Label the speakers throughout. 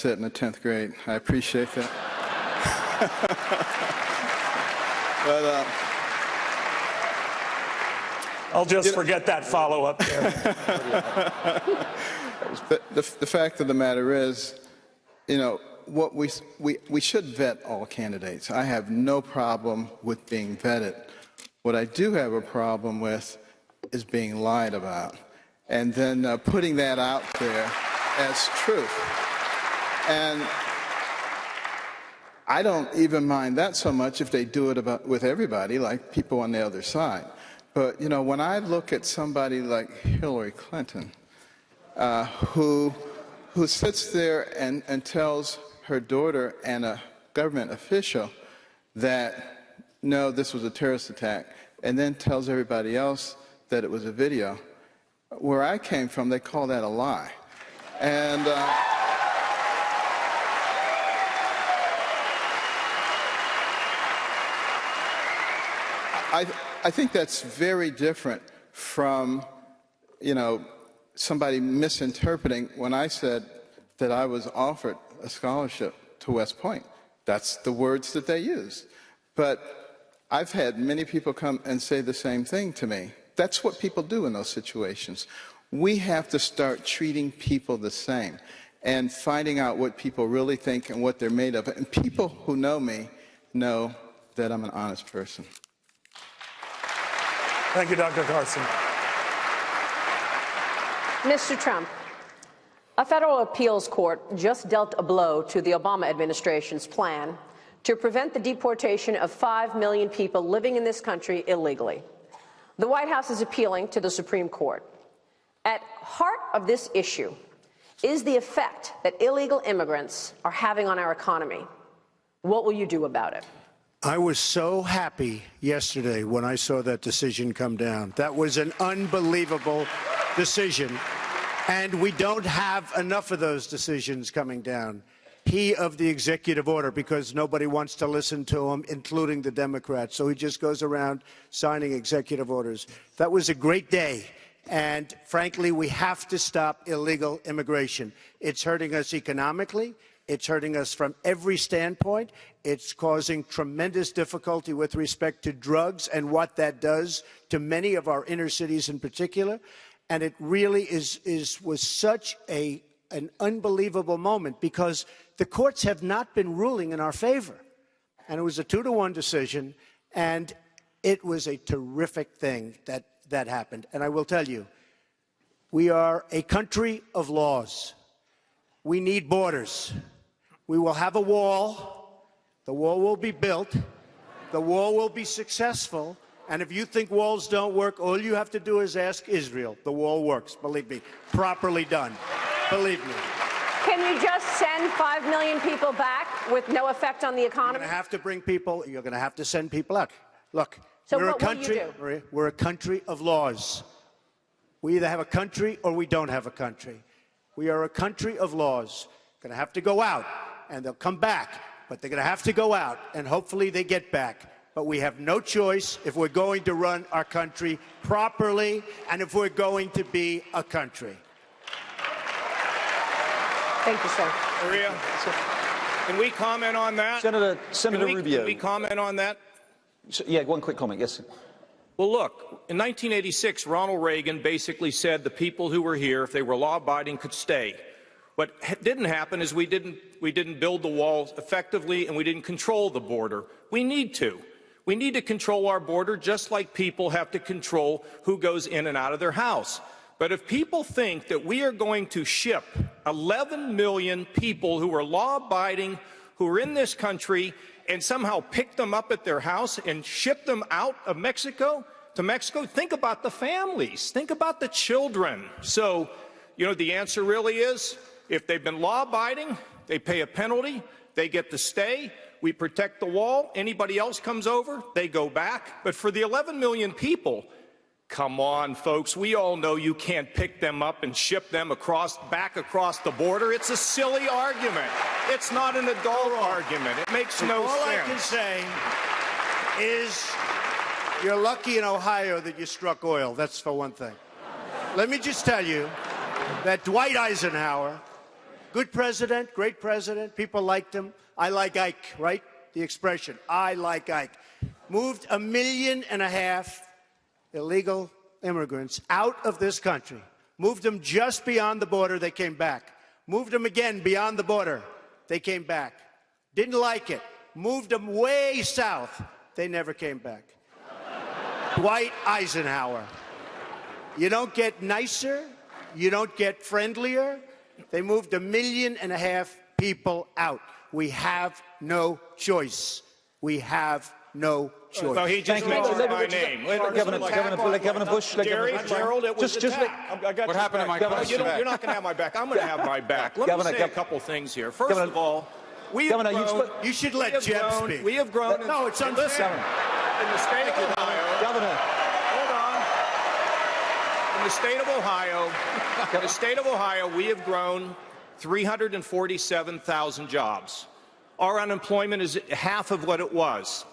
Speaker 1: sit in the 10th grade. I appreciate that. But,
Speaker 2: I'll just forget that follow-up there.
Speaker 1: the fact of the matter is, you know, what we should vet all candidates. I have no problem with being vetted. What I do have a problem with is being lied about, and then putting that out there as truth. And I don't even mind that so much if they do it with everybody, like people on the other side. But, you know, when I look at somebody like Hillary Clinton, who sits there and tells her daughter and a government official that, no, this was a terrorist attack, and then tells everybody else that it was a video, where I came from, they call that a lie. And I think that's very different from, you know, somebody misinterpreting when I said that I was offered a scholarship to West Point. That's the words that they use. But I've had many people come and say the same thing to me. That's what people do in those situations. We have to start treating people the same and finding out what people really think and what they're made of. And people who know me know that I'm an honest person.
Speaker 2: Thank you, Dr. Carson.
Speaker 3: Mr. Trump, a federal appeals court just dealt a blow to the Obama administration's plan to prevent the deportation of 5 million people living in this country illegally. The White House is appealing to the Supreme Court. At heart of this issue is the effect that illegal immigrants are having on our economy. What will you do about it?
Speaker 4: I was so happy yesterday when I saw that decision come down. That was an unbelievable decision, and we don't have enough of those decisions coming down. He of the executive order, because nobody wants to listen to him, including the Democrats, so he just goes around signing executive orders. That was a great day, and frankly, we have to stop illegal immigration. It's hurting us economically. It's hurting us from every standpoint. It's causing tremendous difficulty with respect to drugs and what that does to many of our inner cities in particular. And it really was such an unbelievable moment because the courts have not been ruling in our favor. And it was a 2-to-1 decision, and it was a terrific thing that happened. And I will tell you, we are a country of laws. We need borders. We will have a wall. The wall will be built. The wall will be successful. And if you think walls don't work, all you have to do is ask Israel. The wall works, believe me, properly done. Believe me.
Speaker 3: Can you just send 5 million people back with no effect on the economy?
Speaker 4: You're going to have to bring people. You're going to have to send people out. Look,
Speaker 3: so
Speaker 4: we're
Speaker 3: what
Speaker 4: a country.
Speaker 3: will you do?
Speaker 4: Maria, we're a country of laws. We either have a country or we don't have a country. We are a country of laws. Going to have to go out, and they'll come back, but they're going to have to go out, and hopefully they get back. But we have no choice if we're going to run our country properly and if we're going to be a country.
Speaker 3: Thank you, sir.
Speaker 5: Maria, can we comment on that?
Speaker 6: Senator Rubio.
Speaker 5: Can we comment on that?
Speaker 6: Yeah, one quick comment. Yes.
Speaker 5: Well, look, in 1986, Ronald Reagan basically said the people who were here, if they were law-abiding, could stay. What didn't happen is we didn't build the walls effectively, and we didn't control the border. We need to. We need to control our border just like people have to control who goes in and out of their house. But if people think that we are going to ship 11 million people who are law-abiding, who are in this country, and somehow pick them up at their house and ship them out of Mexico to Mexico, think about the families. Think about the children. So, you know, the answer really is, if they've been law-abiding, they pay a penalty, they get to stay, we protect the wall, anybody else comes over, they go back. But for the 11 million people, come on, folks, we all know you can't pick them up and ship them back across the border. It's a silly argument. It's not an adult argument. It makes no sense.
Speaker 4: All I can say is you're lucky in Ohio that you struck oil. That's for one thing. Let me just tell you that Dwight Eisenhower Good president, great president. People liked him. I like Ike, right? The expression, I like Ike. Moved 1.5 million illegal immigrants out of this country. Moved them just beyond the border, they came back. Moved them again beyond the border, they came back. Didn't like it. Moved them way south, they never came back. Dwight Eisenhower. You don't get nicer, you don't get friendlier. They moved 1.5 million people out. We have no choice. We have no choice.
Speaker 5: So he just mentioned my name.
Speaker 6: Governor Bush.
Speaker 5: Gerald, it was
Speaker 6: just
Speaker 7: what happened to my
Speaker 5: Governor, you're not going to have my back. I'm going to have my back. Let me say a couple things here. First of all, we have grown.
Speaker 4: You should let Jeb speak.
Speaker 5: We have grown.
Speaker 4: No, it's unfair.
Speaker 5: In the state of Ohio.
Speaker 6: Governor.
Speaker 5: In the state of Ohio, we have grown 347,000 jobs. Our unemployment is half of what it was.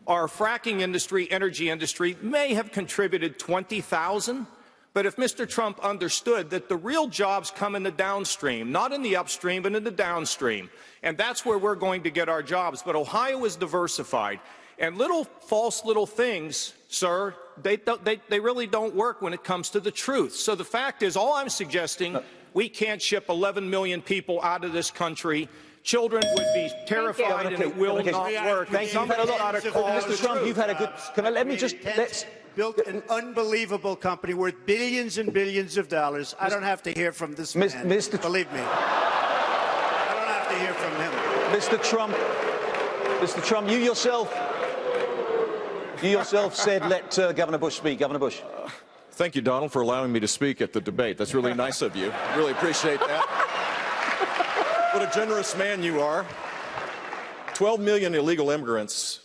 Speaker 5: Our fracking industry, energy industry, may have contributed 20,000, but if Mr. Trump understood that the real jobs come in the downstream, not in the upstream, but in the downstream, and that's where we're going to get our jobs. But Ohio is diversified, and false little things, sir, they really don't work when it comes to the truth. So the fact is, all I'm suggesting, we can't ship 11 million people out of this country. Children would be terrified, and it will not work.
Speaker 6: Thank you. Mr. Trump, you've had a good. Let's
Speaker 4: built an unbelievable company worth billions and billions of dollars. I don't have to hear from this man. Believe me. I don't have to hear from him.
Speaker 6: Mr. Trump, you yourself said let Governor Bush speak. Governor Bush.
Speaker 7: Thank you, Donald, for allowing me to speak at the debate. That's really nice of you. Really appreciate that. What a generous man you are. 12 million illegal immigrants,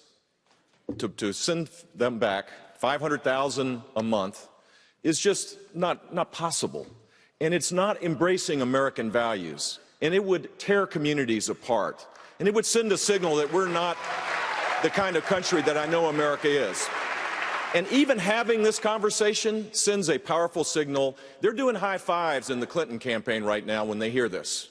Speaker 7: to send them back, 500,000 a month, is just not possible. And it's not embracing American values. And it would tear communities apart. And it would send a signal that we're not the kind of country that I know America is. And even having this conversation sends a powerful signal. They're doing high fives in the Clinton campaign right now when they hear this.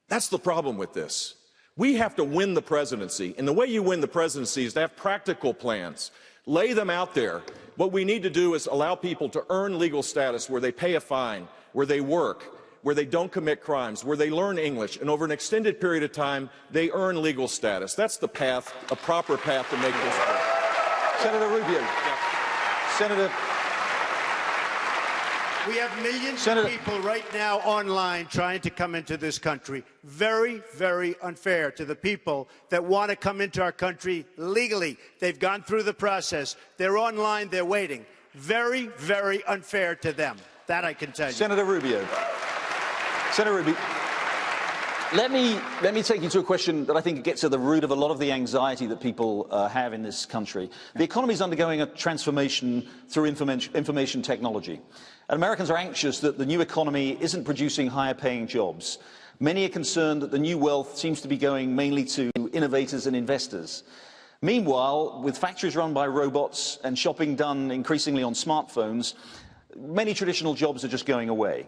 Speaker 7: That's the problem with this. We have to win the presidency. And the way you win the presidency is to have practical plans. Lay them out there. What we need to do is allow people to earn legal status where they pay a fine, where they work, where they don't commit crimes, where they learn English, and over an extended period of time, they earn legal status. That's the path, a proper path to make this work.
Speaker 6: Senator Rubio. Senator.
Speaker 4: We have millions of people right now online trying to come into this country. Very, very unfair to the people that want to come into our country legally. They've gone through the process. They're online. They're waiting. Very, very unfair to them. That I can tell you.
Speaker 6: Senator Rubio. Senator Rubio. Let me take you to a question that I think gets at the root of a lot of the anxiety that people have in this country. The economy is undergoing a transformation through information technology. And Americans are anxious that the new economy isn't producing higher-paying jobs. Many are concerned that the new wealth seems to be going mainly to innovators and investors. Meanwhile, with factories run by robots and shopping done increasingly on smartphones, many traditional jobs are just going away.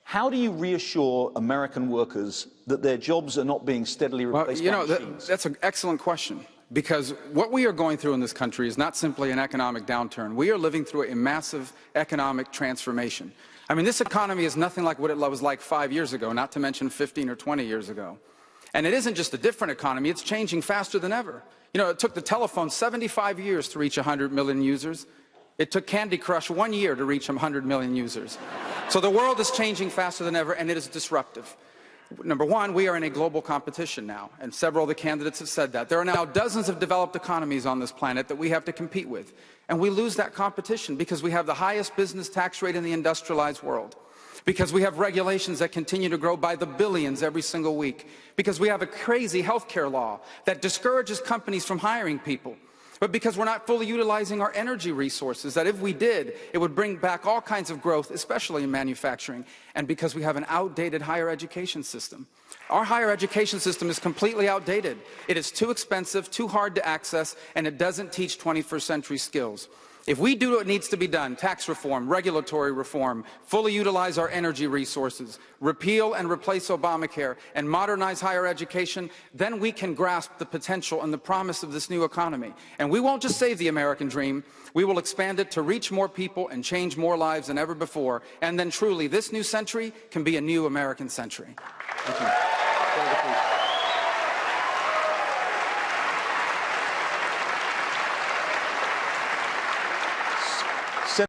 Speaker 6: How do you reassure American workers that their jobs are not being steadily replaced by machines?
Speaker 8: That's an excellent question, because what we are going through in this country is not simply an economic downturn. We are living through a massive economic transformation. I mean, this economy is nothing like what it was like 5 years ago, not to mention 15 or 20 years ago. And it isn't just a different economy, it's changing faster than ever. You know, it took the telephone 75 years to reach 100 million users. It took Candy Crush 1 year to reach 100 million users. So the world is changing faster than ever, and it is disruptive. Number one, we are in a global competition now, and several of the candidates have said that. There are now dozens of developed economies on this planet that we have to compete with, and we lose that competition because we have the highest business tax rate in the industrialized world, because we have regulations that continue to grow by the billions every single week, because we have a crazy healthcare law that discourages companies from hiring people, but because we're not fully utilizing our energy resources, that if we did, it would bring back all kinds of growth, especially in manufacturing, and because we have an outdated higher education system. Our higher education system is completely outdated. It is too expensive, too hard to access, and it doesn't teach 21st century skills. If we do what needs to be done, tax reform, regulatory reform, fully utilize our energy resources, repeal and replace Obamacare, and modernize higher education, then we can grasp the potential and the promise of this new economy. And we won't just save the American dream, we will expand it to reach more people and change more lives than ever before. And then truly, this new century can be a new American century. Thank you.